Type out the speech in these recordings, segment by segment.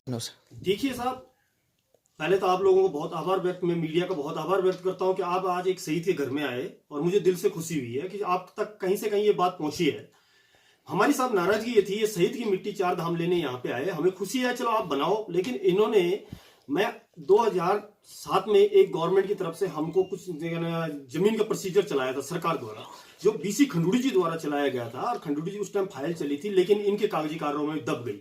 देखिए साहब, पहले तो आप लोगों को बहुत आभार व्यक्त, मैं मीडिया का बहुत आभार व्यक्त करता हूं कि आप आज एक शहीद के घर में आए और मुझे दिल से खुशी हुई है कि आप तक कहीं से कहीं ये बात पहुंची है। हमारी साहब नाराजगी ये थी, ये शहीद की मिट्टी 4 धाम लेने यहाँ पे आए, हमें खुशी है चलो आप बनाओ, लेकिन इन्होंने, मैं 2007 में एक गवर्नमेंट की तरफ से हमको कुछ जमीन का प्रोसीजर चलाया था सरकार द्वारा, जो बीसी खंडूड़ी जी द्वारा चलाया गया था, और खंडूड़ी जी उस टाइम फाइल चली थी लेकिन इनके कागजी कार्यों में दब गई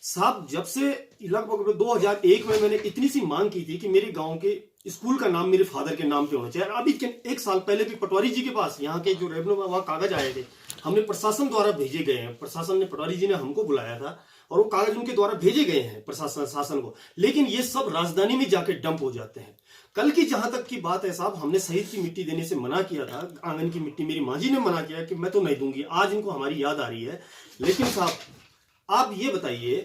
साहब। जब से लगभग 2001 में मैंने इतनी सी मांग की थी कि मेरे गांव के स्कूल का नाम मेरे फादर के नाम पे होना चाहिए। अभी एक साल पहले भी पटवारी जी के पास यहाँ के जो रेवेन्यू वहां कागज आए थे, हमने प्रशासन द्वारा भेजे गए हैं, प्रशासन ने, पटवारी जी ने हमको बुलाया था और वो कागज उनके द्वारा भेजे गए हैं प्रशासन शासन को, लेकिन ये सब राजधानी में जाके डंप हो जाते हैं। कल की जहां तक की बात है साहब, हमने शहीद की मिट्टी देने से मना किया था, आंगन की मिट्टी मेरी माँ जी ने मना किया कि मैं तो नहीं दूंगी, आज इनको हमारी याद आ रही है। लेकिन साहब आप ये बताइए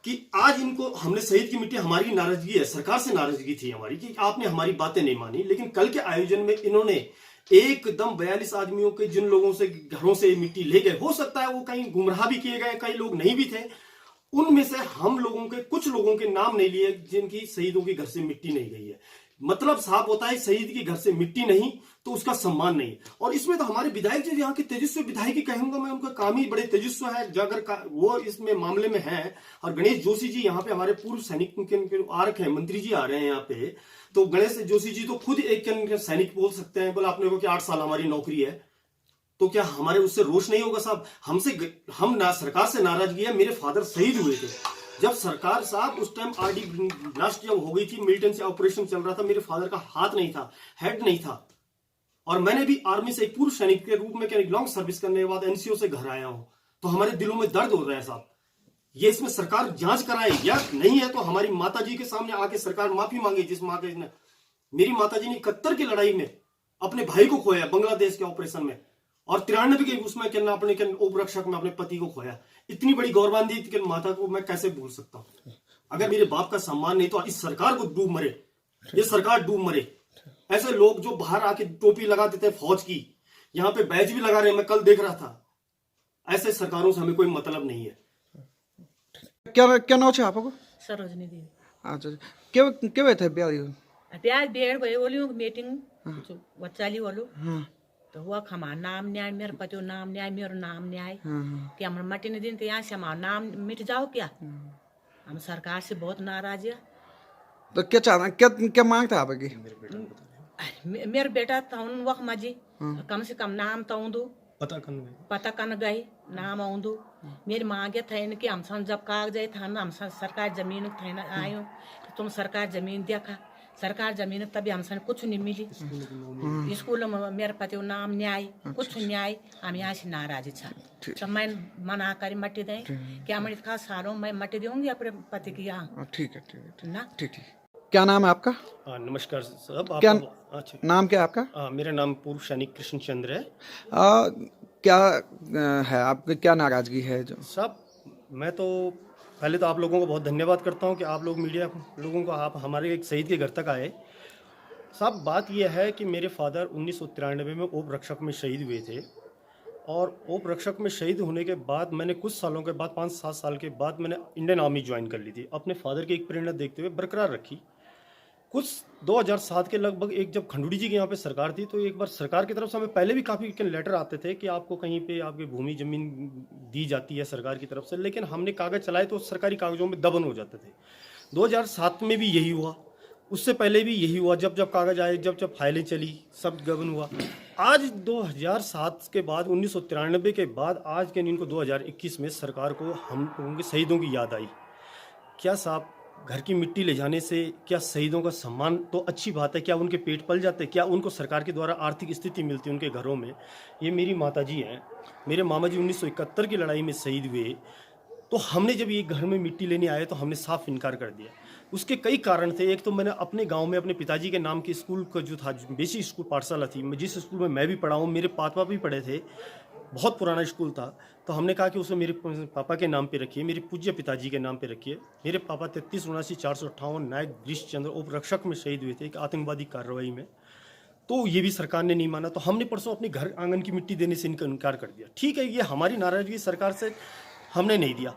कि आज इनको, हमने शहीद की मिट्टी, हमारी नाराजगी है, सरकार से नाराजगी थी हमारी कि आपने हमारी बातें नहीं मानी, लेकिन कल के आयोजन में इन्होंने एकदम 42 आदमियों के, जिन लोगों से घरों से मिट्टी ले गए, हो सकता है वो कहीं गुमराह भी किए गए, कई लोग नहीं भी थे, उनमें से हम लोगों के कुछ लोगों के नाम नहीं लिए जिनकी शहीदों के घर से मिट्टी नहीं गई है। मतलब साफ होता है, शहीद के घर से मिट्टी नहीं तो उसका सम्मान नहीं। और इसमें तो हमारे विधायक जी, यहाँ के तेजस्वी विधायक ही कहूंगा मैं, उनका काम ही बड़े तेजस्वी है, अगर वो इसमें मामले में है। और गणेश जोशी जी यहाँ पे हमारे पूर्व सैनिक के आ रखे हैं, मंत्री जी आ रहे हैं यहाँ पे, तो गणेश जोशी जी तो खुद एक सैनिक बोल सकते हैं, बोला आपने को कि 8 साल हमारी नौकरी है, तो क्या हमारे उससे रोष नहीं होगा साहब? हम ना सरकार से नाराजगी है, मेरे फादर शहीद हुए थे जब सरकार साहब, उस टाइम आरडी ब्लास्ट जब हो गई थी, मिलिटेंसी ऑपरेशन चल रहा था, मेरे फादर का हाथ नहीं था, हेड नहीं था, और मैंने भी आर्मी से एक पूर्व सैनिक के रूप में लॉन्ग सर्विस करने के बाद एनसीओ से घर आया हूं, तो हमारे दिलों में दर्द हो रहा है साहब। ये इसमें सरकार जांच कराए, या नहीं है तो हमारी माता जी के सामने आके सरकार माफी मांगे, जिस माँ के, मेरी माता जी ने 71 की लड़ाई में अपने भाई को खोया बांग्लादेश के ऑपरेशन में, और 93 के उसमें अपने उपरक्षक में अपने पति को खोया। इतनी बड़ी गौरवान्वित कि माता को मैं कैसे भूल सकता हूं? अगर मेरे बाप का सम्मान नहीं तो इस सरकार को डूब मरे, ये सरकार डूब मरे। ऐसे लोग जो बाहर आके टोपी लगा देते हैं फौज की, यहाँ पे बैज भी लगा रहे हैं, मैं कल देख रहा था। ऐसे सरकारों से हमें कोई मतलब नहीं है। क्या क्या नाम है आपको? सरोजनी देवी। अच्छा, के वे थे ब्याह? ब्याह बेड़ भयो बोलियो मीटिंग वचाली बोलो, तो हुआ हमारा नाम न्याय, मेरे पति नाम न्याय, मेरा नाम न्याय, कि हम मट्टी नहीं दिन तो यहाँ से हमारा नाम मिट जाओ क्या? हम सरकार से बहुत नाराज है। तो क्या चाहना, क्या मांगता आपकी? मेरा बेटा था उन वक्त मजी कम से कम नाम तो दो, पता कन गई नाम आऊंदो। मेरी मांगे थे कि हम जब कागज था ना, हम सरकार जमीन थे ना आयो, तो तुम सरकार जमीन देखा, सरकार जमीन तभी हमसे कुछ नहीं मिली। स्कूल में मेरे पति नाम न्याय, कुछ न्याय, हम यहाँ से नाराज था। तो मैं मना कर मट्टी दें कि हमारे खास सालों मैं मट्टी दूंगी अपने पति की यहाँ। ठीक है, ठीक है ना, ठीक ठीक। क्या नाम है आपका? नमस्कार साहब। क्या नाम क्या है आपका? मेरा नाम पूर्व सैनिक कृष्ण चंद्र है। क्या है आपकी, क्या नाराजगी है जो साहब? मैं तो पहले तो आप लोगों को बहुत धन्यवाद करता हूं कि आप लोग मीडिया लोगों को, आप हमारे एक शहीद के घर तक आए। साहब बात यह है कि मेरे फादर 1993 में ओप रक्षक में शहीद हुए थे, और ओप रक्षक में शहीद होने के बाद मैंने कुछ सालों के बाद, 5-7 साल के बाद मैंने इंडियन आर्मी ज्वाइन कर ली थी। अपने फादर की एक प्रेरणा देखते हुए बरकरार रखी। कुछ 2007 के लगभग, एक जब खंडूड़ी जी की यहाँ पे सरकार थी, तो एक बार सरकार की तरफ से हमें पहले भी काफ़ी लेटर आते थे कि आपको कहीं पे आपकी भूमि जमीन दी जाती है सरकार की तरफ से, लेकिन हमने कागज़ चलाए तो सरकारी कागज़ों में दबन हो जाते थे। 2007 में भी यही हुआ, उससे पहले भी यही हुआ, जब जब कागज़ आए, जब जब फाइलें चली, सब गबन हुआ। आज 2007 के बाद, 1993 के बाद, आज के दिन को 2021 में सरकार को हम लोगों के शहीदों की याद आई। क्या साहब, घर की मिट्टी ले जाने से क्या शहीदों का सम्मान तो अच्छी बात है, क्या उनके पेट पल जाते, क्या उनको सरकार के द्वारा आर्थिक स्थिति मिलती उनके घरों में? ये मेरी माता जी हैं, मेरे मामा जी 1971 की लड़ाई में शहीद हुए, तो हमने जब ये घर में मिट्टी लेने आए तो हमने साफ इनकार कर दिया। उसके कई कारण थे। एक तो मैंने अपने गांव में अपने पिताजी के नाम के स्कूल का जो था, बेसिक स्कूल पाठशाला थी, जिस स्कूल में मैं भी पढ़ा हूँ, मेरे पापा भी पढ़े थे, बहुत पुराना स्कूल था, तो हमने कहा कि उसे मेरे पापा के नाम पे रखिए, मेरे पूज्य पिताजी के नाम पे रखिए। मेरे पापा 33-79-458 नायक गिरीश चंद्र उप रक्षक में शहीद हुए थे एक आतंकवादी कार्रवाई में, तो ये भी सरकार ने नहीं माना, तो हमने परसों अपने घर आंगन की मिट्टी देने से इनका इनकार कर दिया। ठीक है, ये हमारी नाराजगी, सरकार से हमने नहीं दिया।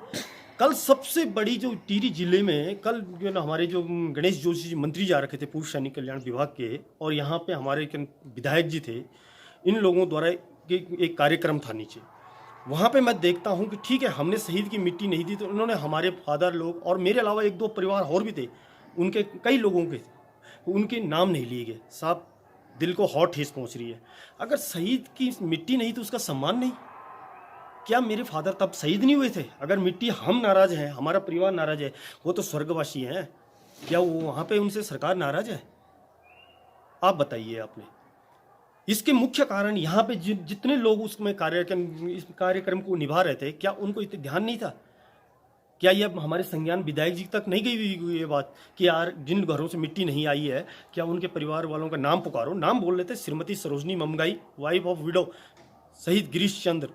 कल सबसे बड़ी जो टिहरी जिले में कल जो है ना हमारे जो गणेश जोशी जी मंत्री जा रखे थे पूर्व सैनिक कल्याण विभाग के, और यहाँ पे हमारे विधायक जी थे, इन लोगों द्वारा एक कार्यक्रम था नीचे। वहाँ पे मैं देखता हूँ कि ठीक है हमने शहीद की मिट्टी नहीं दी, तो उन्होंने हमारे फादर लोग और मेरे अलावा 1-2 परिवार और भी थे, उनके कई लोगों के उनके नाम नहीं लिए गए। साहब दिल को हॉट ठेस पहुँच रही है। अगर शहीद की मिट्टी नहीं तो उसका सम्मान नहीं। क्या मेरे फादर तब शहीद नहीं हुए थे? अगर मिट्टी हम नाराज हैं, हमारा परिवार नाराज है, वो तो स्वर्गवासी हैं, क्या वो वहाँ पे उनसे सरकार नाराज है? आप बताइए आपने। इसके मुख्य कारण यहाँ पे जितने लोग उसमें इस कार्यक्रम को निभा रहे थे, क्या उनको इतना ध्यान नहीं था? क्या ये हमारे संज्ञान विधायक जी तक नहीं गई हुई ये बात कि यार जिन घरों से मिट्टी नहीं आई है, क्या उनके परिवार वालों का नाम पुकारो? नाम बोल लेते, Shrimati Sarojini Mamgai, wife of window शहीद गिरीश चंद्र,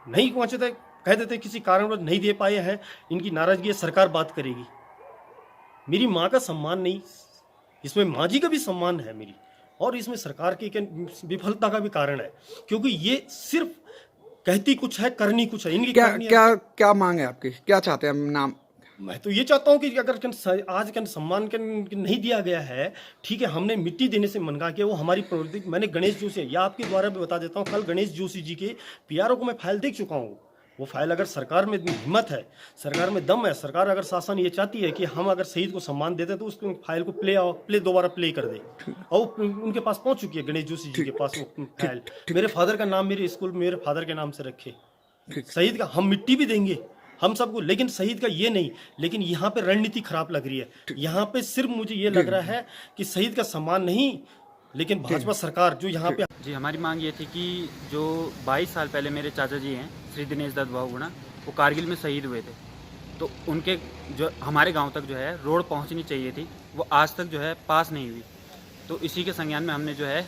नहीं पहुंचे थे, कह देते किसी कारणवश नहीं दे पाए हैं, इनकी नाराजगी सरकार बात करेगी। मेरी माँ का सम्मान नहीं, इसमें माँ जी का भी सम्मान है मेरी, और इसमें सरकार की विफलता का भी कारण है, क्योंकि ये सिर्फ कहती कुछ है करनी कुछ है। इनकी क्या मांग है आपकी? क्या चाहते हैं नाम? मैं तो ये चाहता हूँ कि अगर आज का सम्मान नहीं दिया गया है, ठीक है हमने मिट्टी देने से मनका किया, वो हमारी प्रवृत्ति। मैंने गणेश जोशी, या आपके द्वारा भी बता देता हूँ, कल गणेश जोशी जी के पीआरओ को मैं फाइल देख चुका हूँ। वो फाइल अगर सरकार में हिम्मत है, सरकार में दम है, सरकार अगर शासन ये चाहती है कि हम अगर शहीद को सम्मान देते तो उस फाइल को दोबारा प्ले कर दे, और उनके पास पहुंच चुकी है गणेश जोशी जी के पास वो फाइल। मेरे फादर का नाम मेरे स्कूल मेरे फादर के नाम से रखे। शहीद का हम मिट्टी भी देंगे हम सबको, लेकिन शहीद का ये नहीं। लेकिन यहाँ पे रणनीति खराब लग रही है। यहाँ पे सिर्फ मुझे ये लग रहा है कि शहीद का सम्मान नहीं, लेकिन भाजपा सरकार जो यहाँ पे। जी हमारी मांग ये थी कि जो 22 साल पहले मेरे चाचा जी हैं श्री दिनेश दत्त बहुगुणा, वो कारगिल में शहीद हुए थे, तो उनके जो हमारे गांव तक जो है रोड पहुंचनी चाहिए थी, वो आज तक जो है पास नहीं हुई। तो इसी के संज्ञान में हमने जो है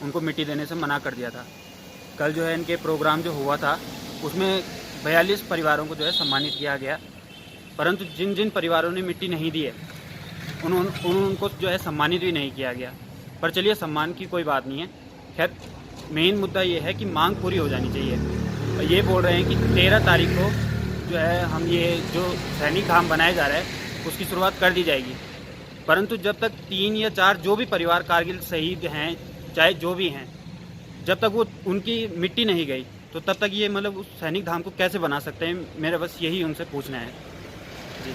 उनको मिट्टी देने से मना कर दिया था। कल जो है इनके प्रोग्राम जो हुआ था उसमें 42 परिवारों को जो है सम्मानित किया गया, परंतु जिन जिन परिवारों ने मिट्टी नहीं दी है उनको जो है सम्मानित भी नहीं किया गया। पर चलिए सम्मान की कोई बात नहीं है। खैर मेन मुद्दा ये है कि मांग पूरी हो जानी चाहिए। ये बोल रहे हैं कि 13 तारीख को जो है हम ये जो सैनिक धाम बनाया जा रहा है उसकी शुरुआत कर दी जाएगी, परंतु जब तक 3 या 4 जो भी परिवार कारगिल शहीद हैं, चाहे जो भी हैं, जब तक वो उनकी मिट्टी नहीं गई तो तब तक ये मतलब उस सैनिक धाम को कैसे बना सकते हैं? मेरा बस यही उनसे पूछना है जी।